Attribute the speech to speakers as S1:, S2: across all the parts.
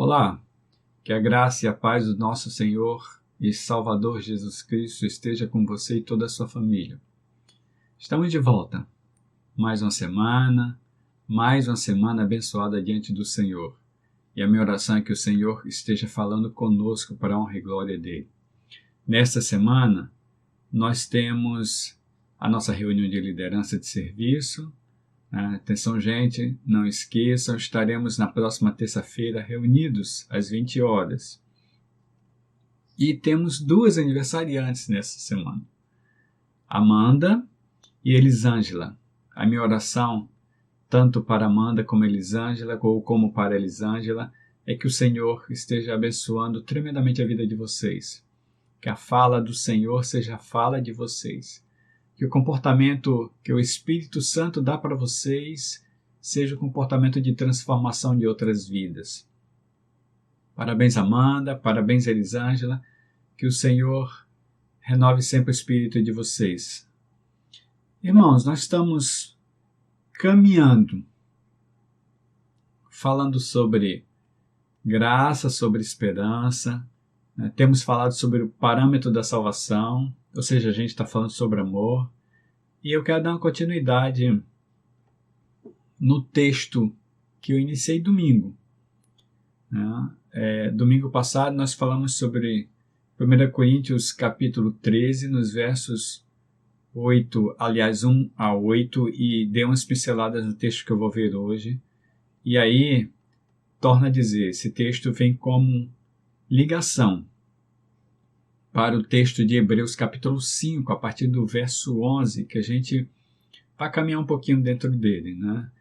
S1: Olá, que a graça e a paz do nosso Senhor e Salvador Jesus Cristo esteja com você e toda a sua família. Estamos de volta. Mais uma semana abençoada diante do Senhor. E a minha oração é que o Senhor esteja falando conosco para a honra e glória dele. Nesta semana, nós temos a nossa reunião de liderança de serviço. Atenção, gente, não esqueçam, estaremos na próxima terça-feira reunidos às 20 horas. E temos duas aniversariantes nessa semana, Amanda e Elisângela. A minha oração, tanto para Amanda como Elisângela, ou como para Elisângela, é que o Senhor esteja abençoando tremendamente a vida de vocês. Que a fala do Senhor seja a fala de vocês. Que o comportamento que o Espírito Santo dá para vocês seja o comportamento de transformação de outras vidas. Parabéns, Amanda, parabéns, Elisângela, que o Senhor renove sempre o espírito de vocês. Irmãos, nós estamos caminhando, falando sobre graça, sobre esperança, temos falado sobre o parâmetro da salvação, ou seja, a gente está falando sobre amor, e eu quero dar uma continuidade no texto que eu iniciei domingo. Domingo passado nós falamos sobre 1 Coríntios capítulo 13, nos versos 1 a 8, e dei umas pinceladas no texto que eu vou ver hoje. E aí, torna a dizer, esse texto vem como ligação para o texto de Hebreus capítulo 5, a partir do verso 11, que a gente vai caminhar um pouquinho dentro dele, né?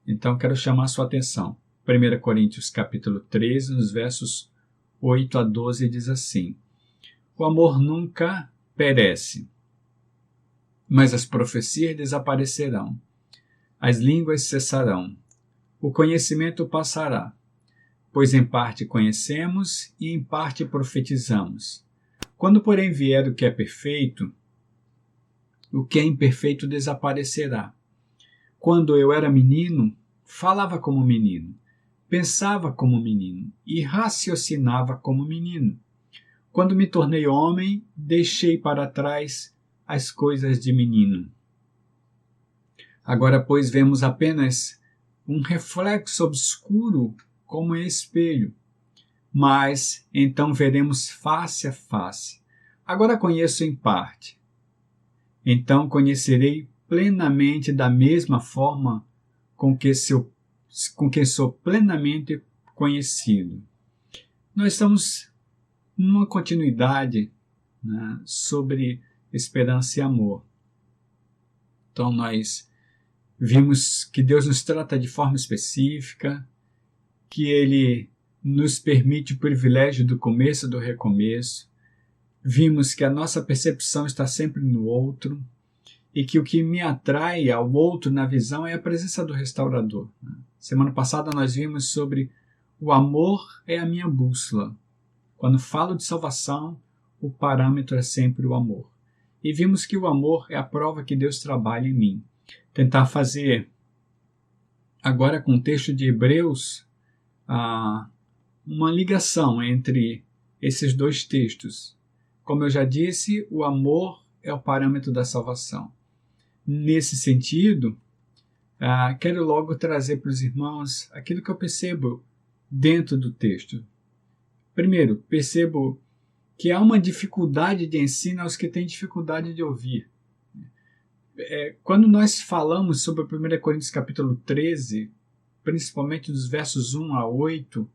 S1: Então, quero chamar a sua atenção. 1 Coríntios capítulo 13, nos versos 8 a 12, diz assim: O amor nunca perece, mas as profecias desaparecerão, as línguas cessarão, o conhecimento passará, pois em parte conhecemos e em parte profetizamos. Quando, porém, vier o que é perfeito, o que é imperfeito desaparecerá. Quando eu era menino, falava como menino, pensava como menino e raciocinava como menino. Quando me tornei homem, deixei para trás as coisas de menino. Agora, pois, vemos apenas um reflexo obscuro como em espelho. Mas então veremos face a face. Agora conheço em parte. Então conhecerei plenamente da mesma forma com que sou plenamente conhecido. Nós estamos numa continuidade, né, sobre esperança e amor. Então nós vimos que Deus nos trata de forma específica, que Ele nos permite o privilégio do começo e do recomeço. Vimos que a nossa percepção está sempre no outro e que o que me atrai ao outro na visão é a presença do restaurador. Semana passada nós vimos sobre o amor é a minha bússola. Quando falo de salvação, o parâmetro é sempre o amor. E vimos que o amor é a prova que Deus trabalha em mim. Tentar fazer, agora com o texto de Hebreus, uma ligação entre esses dois textos. Como eu já disse, o amor é o parâmetro da salvação. Nesse sentido, quero logo trazer para os irmãos aquilo que eu percebo dentro do texto. Primeiro, percebo que há uma dificuldade de ensino aos que têm dificuldade de ouvir. Quando nós falamos sobre 1 Coríntios capítulo 13, principalmente dos versos 1 a 8,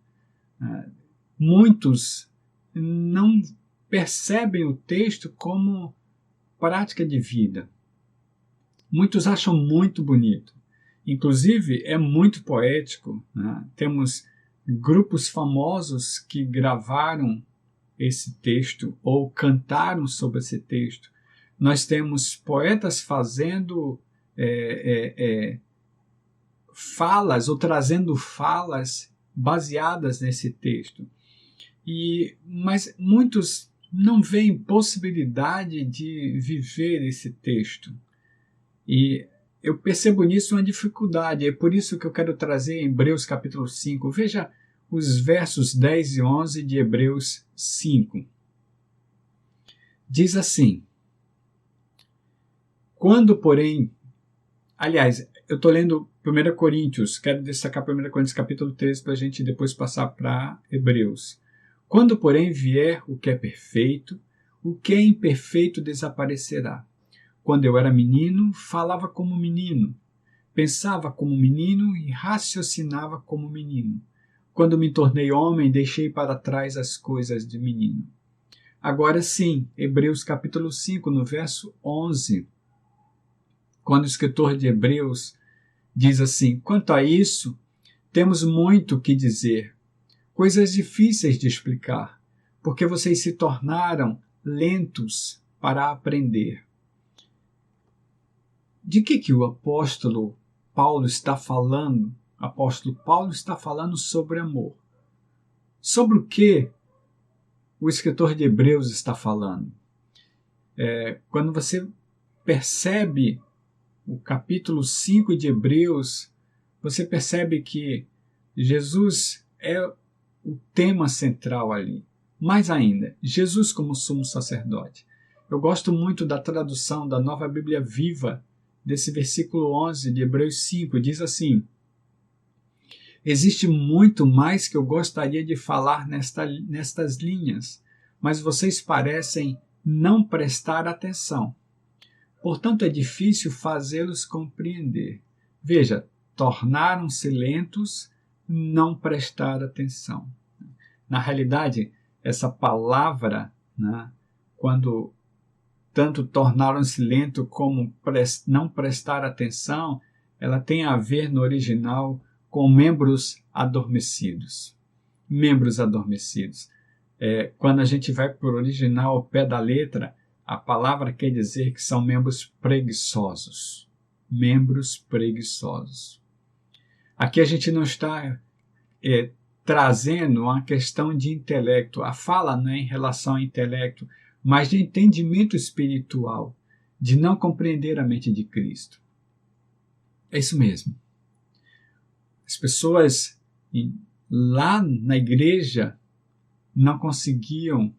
S1: muitos não percebem o texto como prática de vida. Muitos acham muito bonito. Inclusive, é muito poético, né? Temos grupos famosos que gravaram esse texto ou cantaram sobre esse texto. Nós temos poetas fazendo falas ou trazendo falas baseadas nesse texto. Mas muitos não veem possibilidade de viver esse texto. E eu percebo nisso uma dificuldade. É por isso que eu quero trazer Hebreus capítulo 5. Veja os versos 10 e 11 de Hebreus 5. Diz assim: quando, porém... Aliás, eu estou lendo 1 Coríntios, quero destacar 1 Coríntios capítulo 13 para a gente depois passar para Hebreus. Quando, porém, vier o que é perfeito, o que é imperfeito desaparecerá. Quando eu era menino, falava como menino, pensava como menino e raciocinava como menino. Quando me tornei homem, deixei para trás as coisas de menino. Agora sim, Hebreus capítulo 5, no verso 11, quando o escritor de Hebreus diz assim: quanto a isso, temos muito o que dizer, coisas difíceis de explicar, porque vocês se tornaram lentos para aprender. De que o apóstolo Paulo está falando? O apóstolo Paulo está falando sobre amor. Sobre o que o escritor de Hebreus está falando? Quando você percebe o capítulo 5 de Hebreus, você percebe que Jesus é o tema central ali. Mais ainda, Jesus como sumo sacerdote. Eu gosto muito da tradução da Nova Bíblia Viva, desse versículo 11 de Hebreus 5, diz assim: existe muito mais que eu gostaria de falar nestas linhas, mas vocês parecem não prestar atenção. Portanto, é difícil fazê-los compreender. Veja, tornaram-se lentos, não prestar atenção. Na realidade, essa palavra, né, quando tanto tornaram-se lentos como não prestar atenção, ela tem a ver no original com membros adormecidos. Membros adormecidos. Quando a gente vai para o original ao pé da letra, a palavra quer dizer que são membros preguiçosos. Membros preguiçosos. Aqui a gente não está trazendo uma questão de intelecto. A fala não é em relação ao intelecto, mas de entendimento espiritual, de não compreender a mente de Cristo. É isso mesmo. As pessoas lá na igreja não conseguiam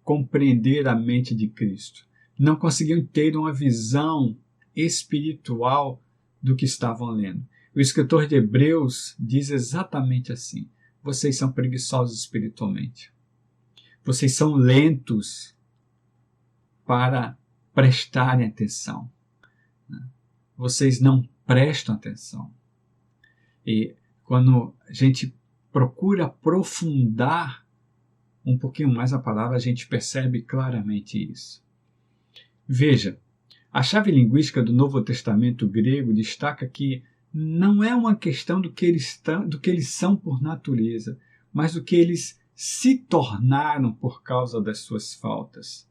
S1: compreender a mente de Cristo, não conseguiam ter uma visão espiritual do que estavam lendo. O escritor de Hebreus diz exatamente assim: vocês são preguiçosos espiritualmente. Vocês são lentos para prestarem atenção. Vocês não prestam atenção. E quando a gente procura aprofundar um pouquinho mais a palavra, a gente percebe claramente isso. Veja, a chave linguística do Novo Testamento grego destaca que não é uma questão do que eles são por natureza, mas do que eles se tornaram por causa das suas faltas.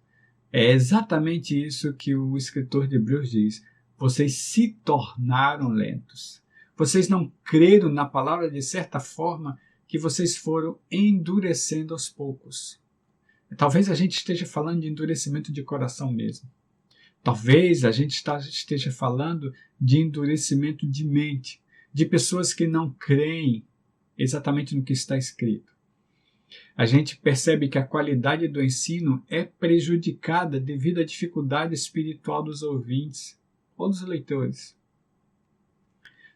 S1: É exatamente isso que o escritor de Hebreus diz. Vocês se tornaram lentos. Vocês não creram na palavra de certa forma que vocês foram endurecendo aos poucos. Talvez a gente esteja falando de endurecimento de coração mesmo. Talvez a gente esteja falando de endurecimento de mente, de pessoas que não creem exatamente no que está escrito. A gente percebe que a qualidade do ensino é prejudicada devido à dificuldade espiritual dos ouvintes ou dos leitores.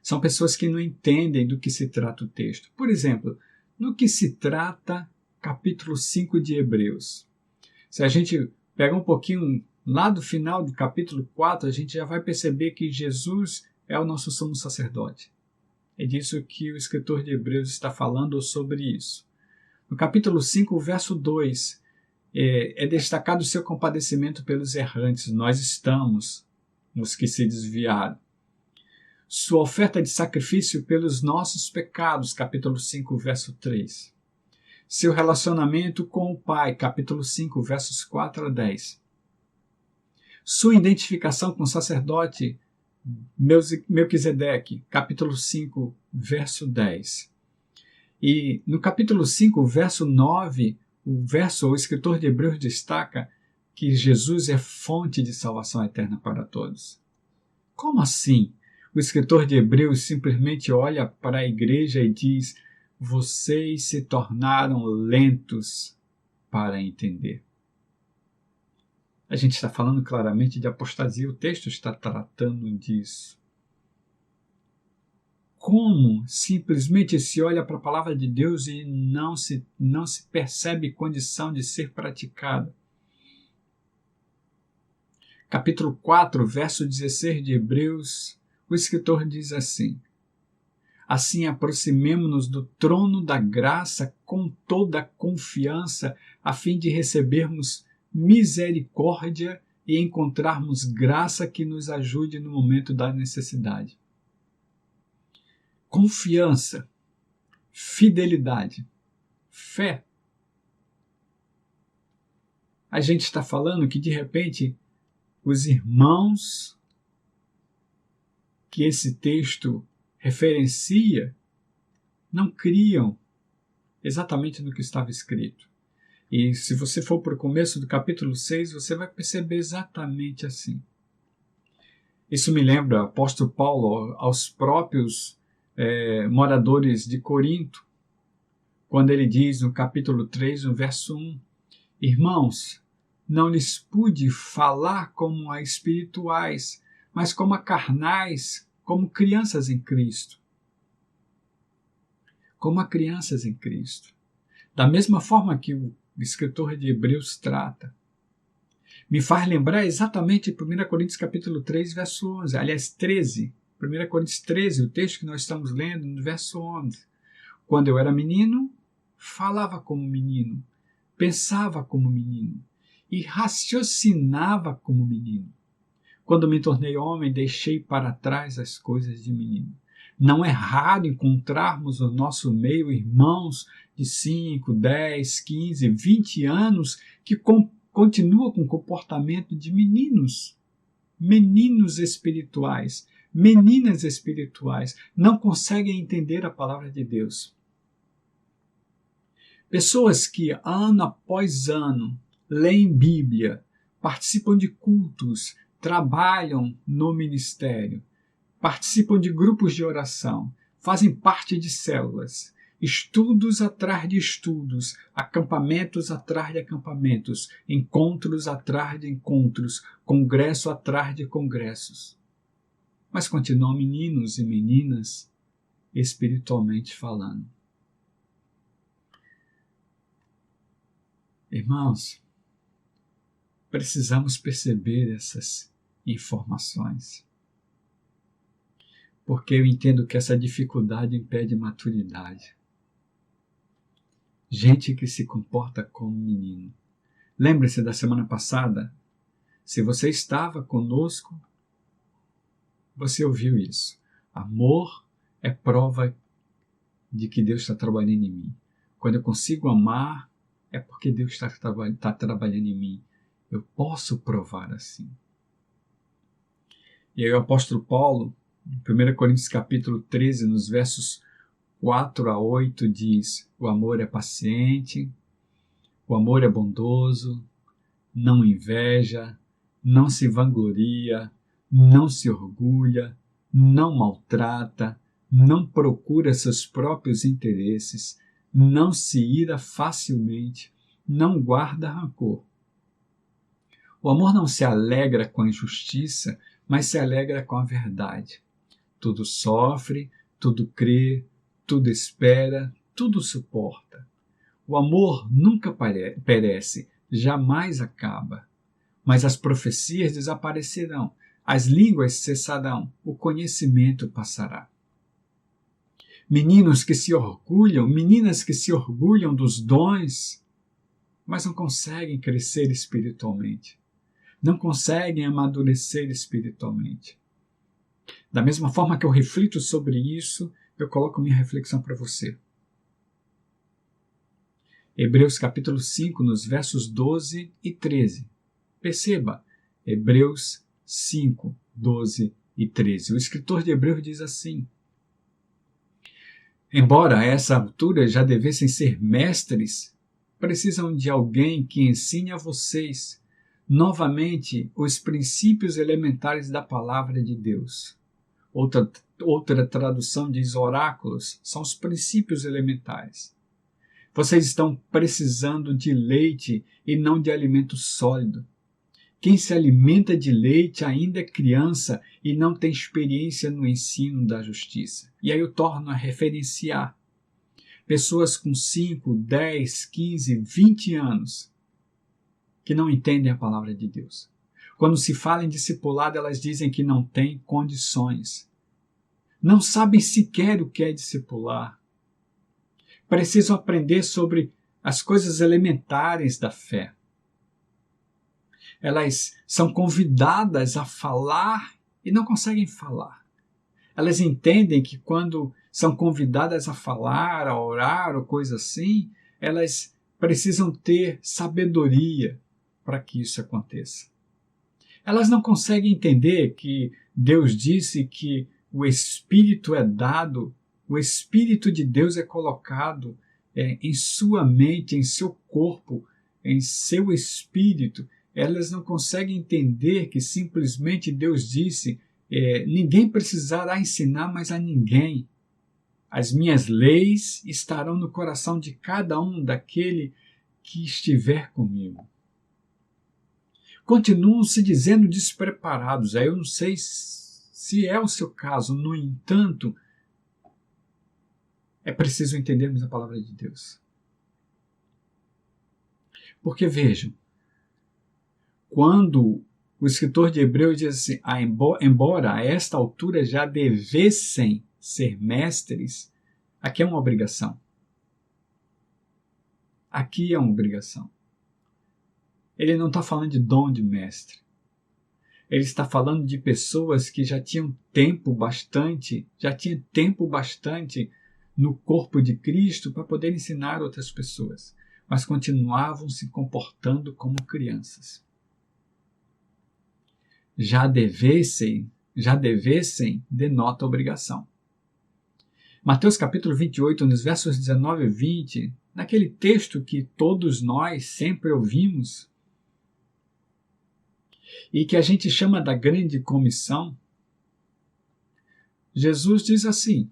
S1: São pessoas que não entendem do que se trata o texto. Por exemplo, no que se trata capítulo 5 de Hebreus. Se a gente pega um pouquinho lá do final do capítulo 4, a gente já vai perceber que Jesus é o nosso sumo sacerdote. É disso que o escritor de Hebreus está falando sobre isso. No capítulo 5, verso 2, é destacado o seu compadecimento pelos errantes. Nós estamos nos que se desviaram. Sua oferta de sacrifício pelos nossos pecados, capítulo 5, verso 3. Seu relacionamento com o Pai, capítulo 5, versos 4 a 10. Sua identificação com o sacerdote Melquisedeque, capítulo 5, verso 10. E no capítulo 5, verso 9, o escritor de Hebreus destaca que Jesus é fonte de salvação eterna para todos. Como assim? O escritor de Hebreus simplesmente olha para a igreja e diz: vocês se tornaram lentos para entender. A gente está falando claramente de apostasia, o texto está tratando disso. Como simplesmente se olha para a palavra de Deus e não se percebe condição de ser praticada? Capítulo 4, verso 16 de Hebreus, o escritor diz assim: assim aproximemo-nos do trono da graça com toda a confiança, a fim de recebermos misericórdia e encontrarmos graça que nos ajude no momento da necessidade. Confiança, fidelidade, fé. A gente está falando que, de repente, os irmãos que esse texto referencia não criam exatamente no que estava escrito. E se você for para o começo do capítulo 6, você vai perceber exatamente assim. Isso me lembra o apóstolo Paulo aos próprios moradores de Corinto, quando ele diz no capítulo 3, no verso 1, irmãos, não lhes pude falar como a espirituais, mas como a carnais, como crianças em Cristo. Como a crianças em Cristo. Da mesma forma que o escritor de Hebreus trata. Me faz lembrar exatamente 1 Coríntios capítulo 3, verso 11. Aliás, 13. 1 Coríntios 13, o texto que nós estamos lendo, no verso 11. Quando eu era menino, falava como menino, pensava como menino e raciocinava como menino. Quando me tornei homem, deixei para trás as coisas de menino. Não é raro encontrarmos no nosso meio irmãos de 5, 10, 15, 20 anos que continuam com comportamento de meninos. Meninos espirituais, meninas espirituais, não conseguem entender a palavra de Deus. Pessoas que ano após ano leem Bíblia, participam de cultos, trabalham no ministério, participam de grupos de oração, fazem parte de células, estudos atrás de estudos, acampamentos atrás de acampamentos, encontros atrás de encontros, congresso atrás de congressos. Mas continuam meninos e meninas espiritualmente falando. Irmãos, precisamos perceber essas informações. Porque eu entendo que essa dificuldade impede maturidade. Gente que se comporta como menino. Lembre-se da semana passada? Se você estava conosco, você ouviu isso. Amor é prova de que Deus está trabalhando em mim. Quando eu consigo amar, é porque Deus está trabalhando em mim. Eu posso provar assim. E aí o apóstolo Paulo, em 1 Coríntios capítulo 13, nos versos 4 a 8, diz: o amor é paciente, o amor é bondoso, não inveja, não se vangloria, não se orgulha, não maltrata, não procura seus próprios interesses, não se ira facilmente, não guarda rancor. O amor não se alegra com a injustiça, mas se alegra com a verdade. Tudo sofre, tudo crê, tudo espera, tudo suporta. O amor nunca perece, jamais acaba. Mas as profecias desaparecerão, as línguas cessarão, o conhecimento passará. Meninos que se orgulham, meninas que se orgulham dos dons, mas não conseguem crescer espiritualmente. Não conseguem amadurecer espiritualmente. Da mesma forma que eu reflito sobre isso, eu coloco minha reflexão para você. Hebreus capítulo 5, nos versos 12 e 13. Perceba, Hebreus 5, 12 e 13. O escritor de Hebreus diz assim: embora a essa altura já devessem ser mestres, precisam de alguém que ensine a vocês novamente os princípios elementares da palavra de Deus. Outra outra tradução diz oráculos, são os princípios elementares. Vocês estão precisando de leite e não de alimento sólido. Quem se alimenta de leite ainda é criança e não tem experiência no ensino da justiça. E aí eu torno a referenciar pessoas com 5, 10, 15, 20 anos que não entendem a palavra de Deus. Quando se fala em discipulado, elas dizem que não têm condições. Não sabem sequer o que é discipular. Precisam aprender sobre as coisas elementares da fé. Elas são convidadas a falar e não conseguem falar. Elas entendem que quando são convidadas a falar, a orar ou coisa assim, elas precisam ter sabedoria para que isso aconteça. Elas não conseguem entender que Deus disse que o Espírito é dado, o Espírito de Deus é colocado em sua mente, em seu corpo, em seu espírito. Elas não conseguem entender que simplesmente Deus disse, ninguém precisará ensinar mais a ninguém. As minhas leis estarão no coração de cada um daquele que estiver comigo. Continuam se dizendo despreparados. Eu não sei se é o seu caso, no entanto, é preciso entendermos a palavra de Deus. Porque vejam, quando o escritor de Hebreus diz assim, embora a esta altura já devessem ser mestres, aqui é uma obrigação. Aqui é uma obrigação. Ele não está falando de dom de mestre. Ele está falando de pessoas que já tinham tempo bastante no corpo de Cristo para poder ensinar outras pessoas, mas continuavam se comportando como crianças. Já devessem denota obrigação. Mateus capítulo 28, nos versos 19 e 20, naquele texto que todos nós sempre ouvimos, e que a gente chama da grande comissão, Jesus diz assim,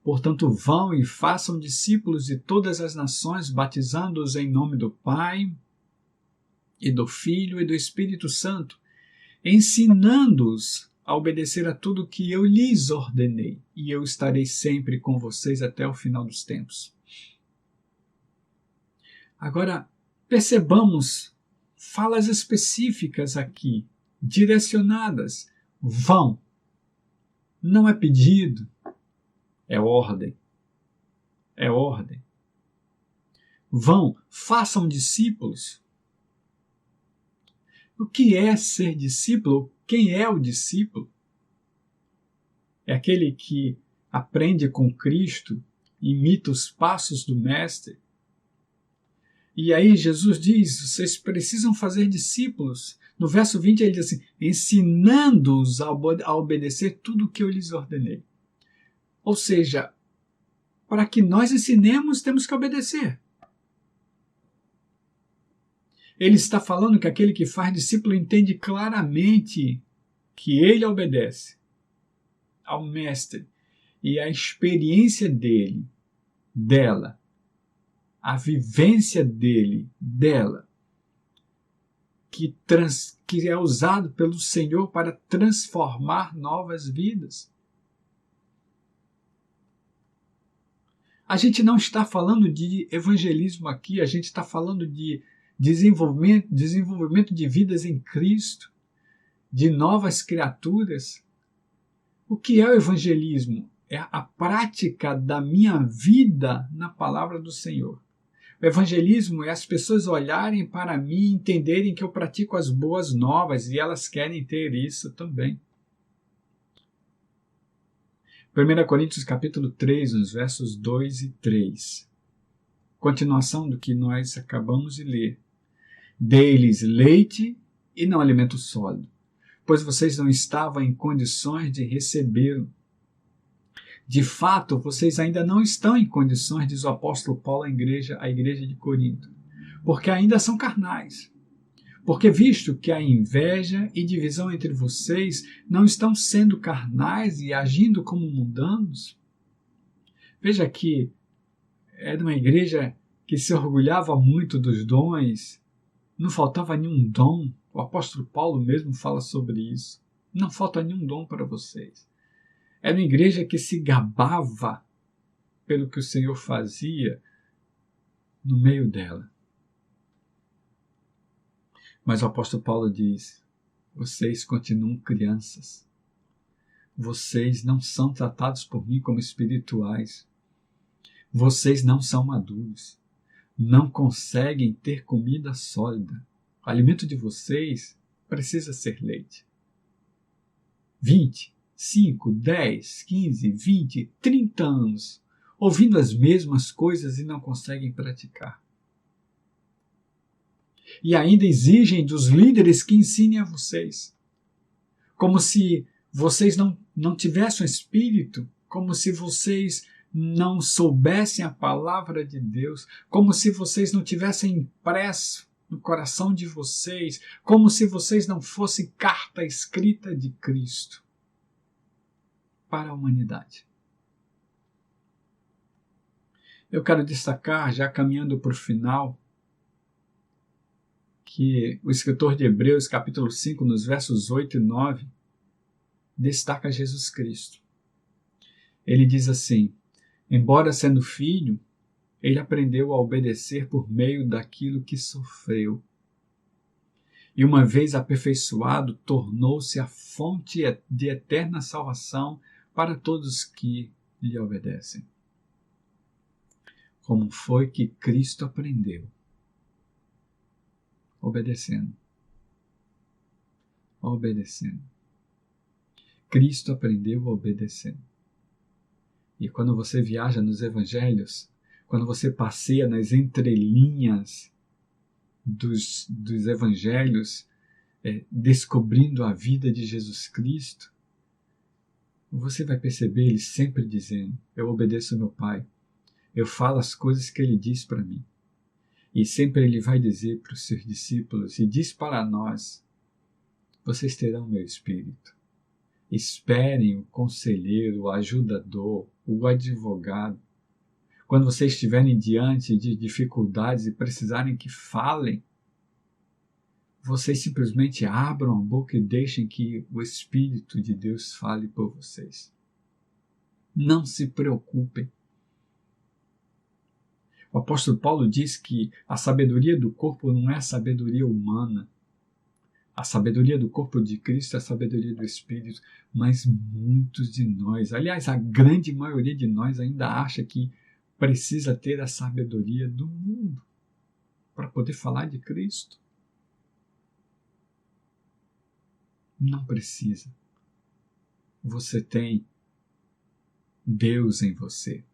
S1: portanto vão e façam discípulos de todas as nações, batizando-os em nome do Pai, e do Filho e do Espírito Santo, ensinando-os a obedecer a tudo que eu lhes ordenei, e eu estarei sempre com vocês até o final dos tempos. Agora, percebamos falas específicas aqui, direcionadas. Vão. Não é pedido, é ordem. É ordem. Vão, façam discípulos. O que é ser discípulo? Quem é o discípulo? É aquele que aprende com Cristo, imita os passos do Mestre. E aí Jesus diz, vocês precisam fazer discípulos. No verso 20 ele diz assim, ensinando-os a obedecer tudo o que eu lhes ordenei. Ou seja, para que nós ensinemos, temos que obedecer. Ele está falando que aquele que faz discípulo entende claramente que ele obedece ao Mestre. E a experiência dela, a vivência dela, que é usado pelo Senhor para transformar novas vidas. A gente não está falando de evangelismo aqui, a gente está falando de desenvolvimento de vidas em Cristo, de novas criaturas. O que é o evangelismo? É a prática da minha vida na palavra do Senhor. O evangelismo é as pessoas olharem para mim e entenderem que eu pratico as boas novas e elas querem ter isso também. 1 Coríntios capítulo 3, nos versos 2 e 3. Continuação do que nós acabamos de ler. Dei-lhes leite e não alimento sólido, pois vocês não estavam em condições de recebê-lo. De fato, vocês ainda não estão em condições, diz o apóstolo Paulo à igreja de Corinto, porque ainda são carnais. Porque visto que a inveja e divisão entre vocês não estão sendo carnais e agindo como mundanos, veja que era uma igreja que se orgulhava muito dos dons, não faltava nenhum dom. O apóstolo Paulo mesmo fala sobre isso. Não falta nenhum dom para vocês. Era uma igreja que se gabava pelo que o Senhor fazia no meio dela. Mas o apóstolo Paulo diz: vocês continuam crianças. Vocês não são tratados por mim como espirituais. Vocês não são maduros. Não conseguem ter comida sólida. O alimento de vocês precisa ser leite. 20, 5, 10, 15, 20, 30 anos ouvindo as mesmas coisas e não conseguem praticar. E ainda exigem dos líderes que ensinem a vocês. Como se vocês não tivessem o Espírito, como se vocês não soubessem a palavra de Deus, como se vocês não tivessem impresso no coração de vocês, como se vocês não fossem carta escrita de Cristo para a humanidade. Eu quero destacar, já caminhando para o final, que o escritor de Hebreus, capítulo 5, nos versos 8 e 9, destaca Jesus Cristo. Ele diz assim: embora sendo filho, ele aprendeu a obedecer por meio daquilo que sofreu. E uma vez aperfeiçoado, tornou-se a fonte de eterna salvação para todos que lhe obedecem. Como foi que Cristo aprendeu? Obedecendo. Obedecendo. Cristo aprendeu obedecendo. E quando você viaja nos evangelhos, quando você passeia nas entrelinhas dos evangelhos, descobrindo a vida de Jesus Cristo, você vai perceber ele sempre dizendo: eu obedeço ao meu Pai, eu falo as coisas que ele diz para mim. E sempre ele vai dizer para os seus discípulos, e diz para nós: vocês terão meu Espírito. Esperem o conselheiro, o ajudador, o advogado. Quando vocês estiverem diante de dificuldades e precisarem que falem, vocês simplesmente abram a boca e deixem que o Espírito de Deus fale por vocês. Não se preocupem. O apóstolo Paulo diz que a sabedoria do corpo não é a sabedoria humana. A sabedoria do corpo de Cristo é a sabedoria do Espírito, mas muitos de nós, aliás, a grande maioria de nós ainda acha que precisa ter a sabedoria do mundo para poder falar de Cristo. Não precisa. Você tem Deus em você.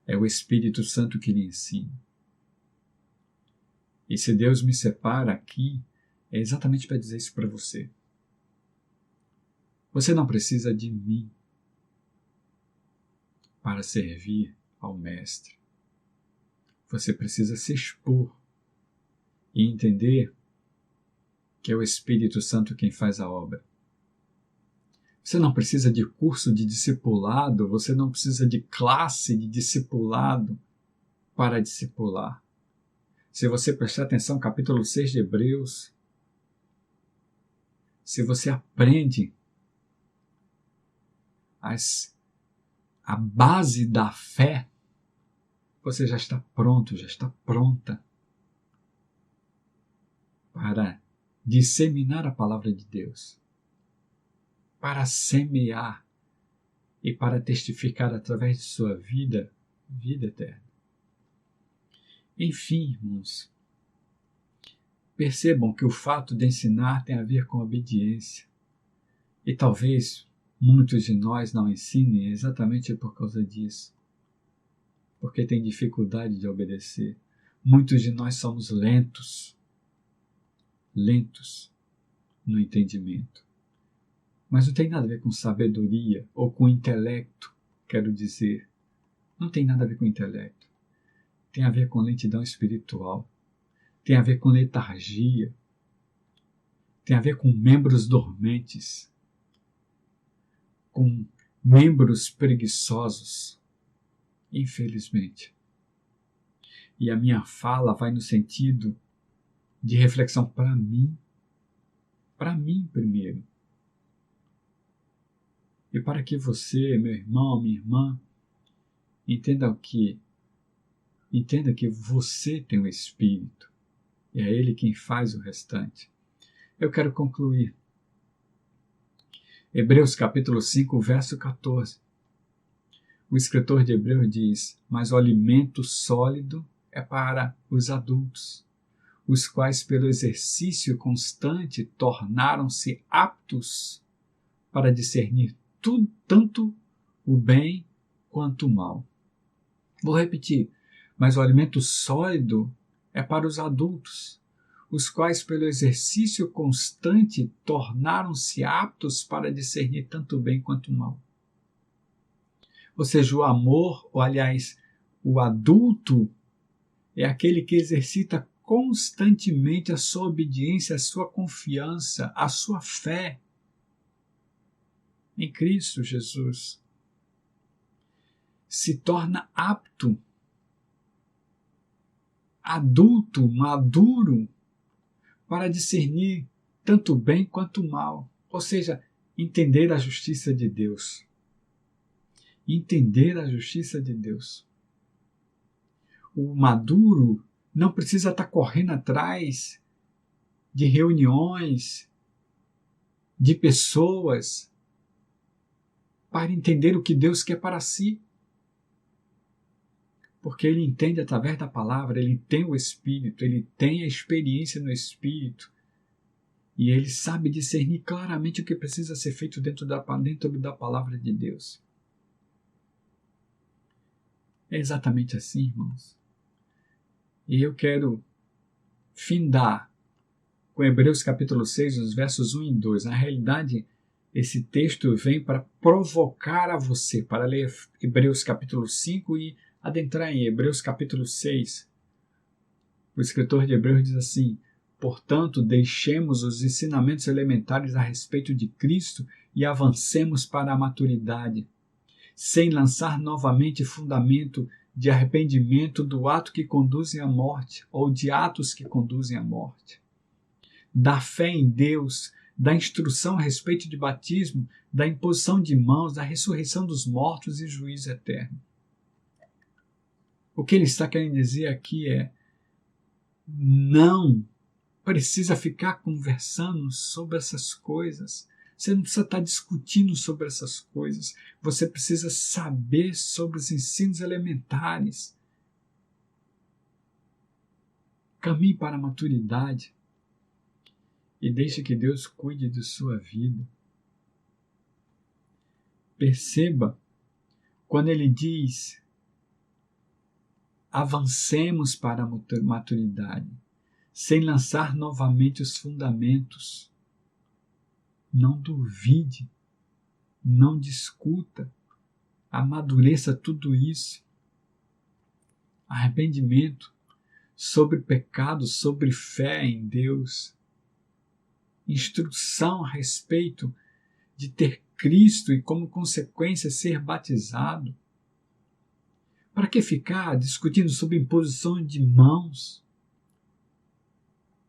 S1: É o Espírito Santo que lhe ensina. E se Deus me separa aqui, é exatamente para dizer isso para você. Você não precisa de mim para servir ao Mestre. Você precisa se expor e entender que é o Espírito Santo quem faz a obra. Você não precisa de curso de discipulado, você não precisa de classe de discipulado para discipular. Se você prestar atenção, capítulo 6 de Hebreus, se você aprende a base da fé, você já está pronto, já está pronta para disseminar a palavra de Deus, para semear e para testificar através de sua vida, vida eterna. Enfim, irmãos, percebam que o fato de ensinar tem a ver com obediência. E talvez muitos de nós não ensinem exatamente por causa disso, porque tem dificuldade de obedecer. Muitos de nós somos lentos no entendimento. Mas não tem nada a ver com sabedoria ou com intelecto, quero dizer. Não tem nada a ver com intelecto. Tem a ver com lentidão espiritual. Tem a ver com letargia. tem a ver com membros dormentes, com membros preguiçosos, infelizmente. E a minha fala vai no sentido de reflexão para mim primeiro. E para que você, meu irmão, minha irmã, entenda que você tem o Espírito, e é Ele quem faz o restante. Eu quero concluir. Hebreus capítulo 5, verso 14. O escritor de Hebreus diz: mas o alimento sólido é para os adultos, os quais pelo exercício constante tornaram-se aptos para discernir tanto o bem quanto o mal. Vou repetir. Mas o alimento sólido é para os adultos, os quais pelo exercício constante tornaram-se aptos para discernir tanto o bem quanto o mal. Ou seja, o amor, ou aliás, o adulto é aquele que exercita constantemente a sua obediência, a sua confiança, a sua fé em Cristo Jesus. Se torna apto, adulto, maduro, para discernir tanto o bem quanto o mal. Ou seja, entender a justiça de Deus. Entender a justiça de Deus. O maduro não precisa estar correndo atrás de reuniões, de pessoas, para entender o que Deus quer para si. Porque ele entende através da palavra, ele tem o Espírito, ele tem a experiência no Espírito. E ele sabe discernir claramente o que precisa ser feito dentro da palavra de Deus. É exatamente assim, irmãos. E eu quero findar com Hebreus capítulo 6, os versos 1 e 2. Na realidade, esse texto vem para provocar a você, para ler Hebreus capítulo 5 e adentrar em Hebreus capítulo 6. O escritor de Hebreus diz assim: portanto, deixemos os ensinamentos elementares a respeito de Cristo e avancemos para a maturidade, sem lançar novamente fundamento de arrependimento do ato que conduzem à morte ou de atos que conduzem à morte. Da fé em Deus, da instrução a respeito de batismo, da imposição de mãos, da ressurreição dos mortos e juízo eterno. O que ele está querendo dizer aqui é: não precisa ficar conversando sobre essas coisas. Você não precisa estar discutindo sobre essas coisas. Você precisa saber sobre os ensinos elementares. Caminhe para a maturidade e deixe que Deus cuide de sua vida. Perceba, quando ele diz: avancemos para a maturidade, sem lançar novamente os fundamentos. Não duvide, não discuta, amadureça tudo isso. Arrependimento sobre pecado, sobre fé em Deus. Instrução a respeito de ter Cristo e, como consequência, ser batizado. Para que ficar discutindo sobre imposição de mãos?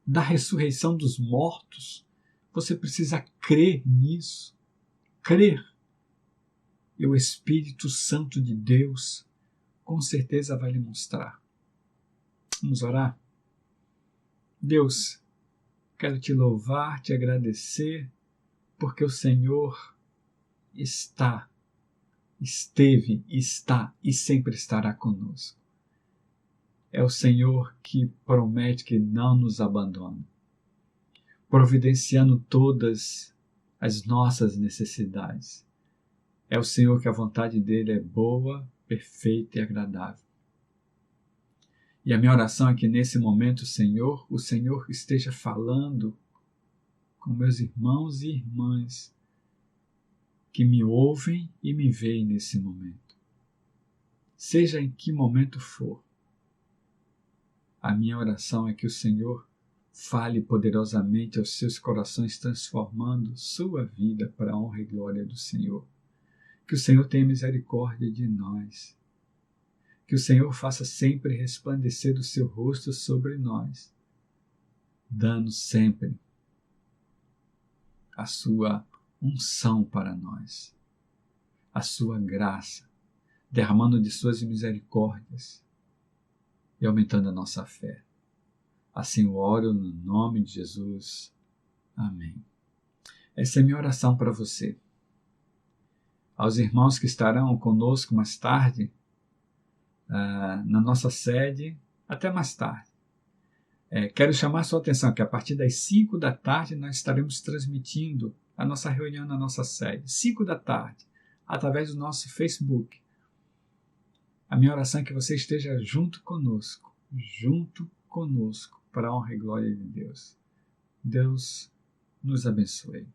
S1: Da ressurreição dos mortos? Você precisa crer nisso. Crer. E o Espírito Santo de Deus com certeza vai lhe mostrar. Vamos orar? Deus, quero te louvar, te agradecer, porque o Senhor esteve, está e sempre estará conosco. É o Senhor que promete que não nos abandona, providenciando todas as nossas necessidades. É o Senhor que a vontade dele é boa, perfeita e agradável. E a minha oração é que nesse momento, Senhor, o Senhor esteja falando com meus irmãos e irmãs que me ouvem e me veem nesse momento. Seja em que momento for, a minha oração é que o Senhor fale poderosamente aos seus corações, transformando sua vida para a honra e glória do Senhor. Que o Senhor tenha misericórdia de nós. Que o Senhor faça sempre resplandecer o seu rosto sobre nós, dando sempre a sua unção para nós, a sua graça, derramando de suas misericórdias e aumentando a nossa fé. Assim eu oro no nome de Jesus. Amém. Essa é a minha oração para você. Aos irmãos que estarão conosco mais tarde, na nossa sede, até mais tarde. Quero chamar sua atenção que a partir das 5 da tarde nós estaremos transmitindo a nossa reunião na nossa sede. 5 da tarde, através do nosso Facebook. A minha oração é que você esteja junto conosco, para a honra e glória de Deus. Deus nos abençoe.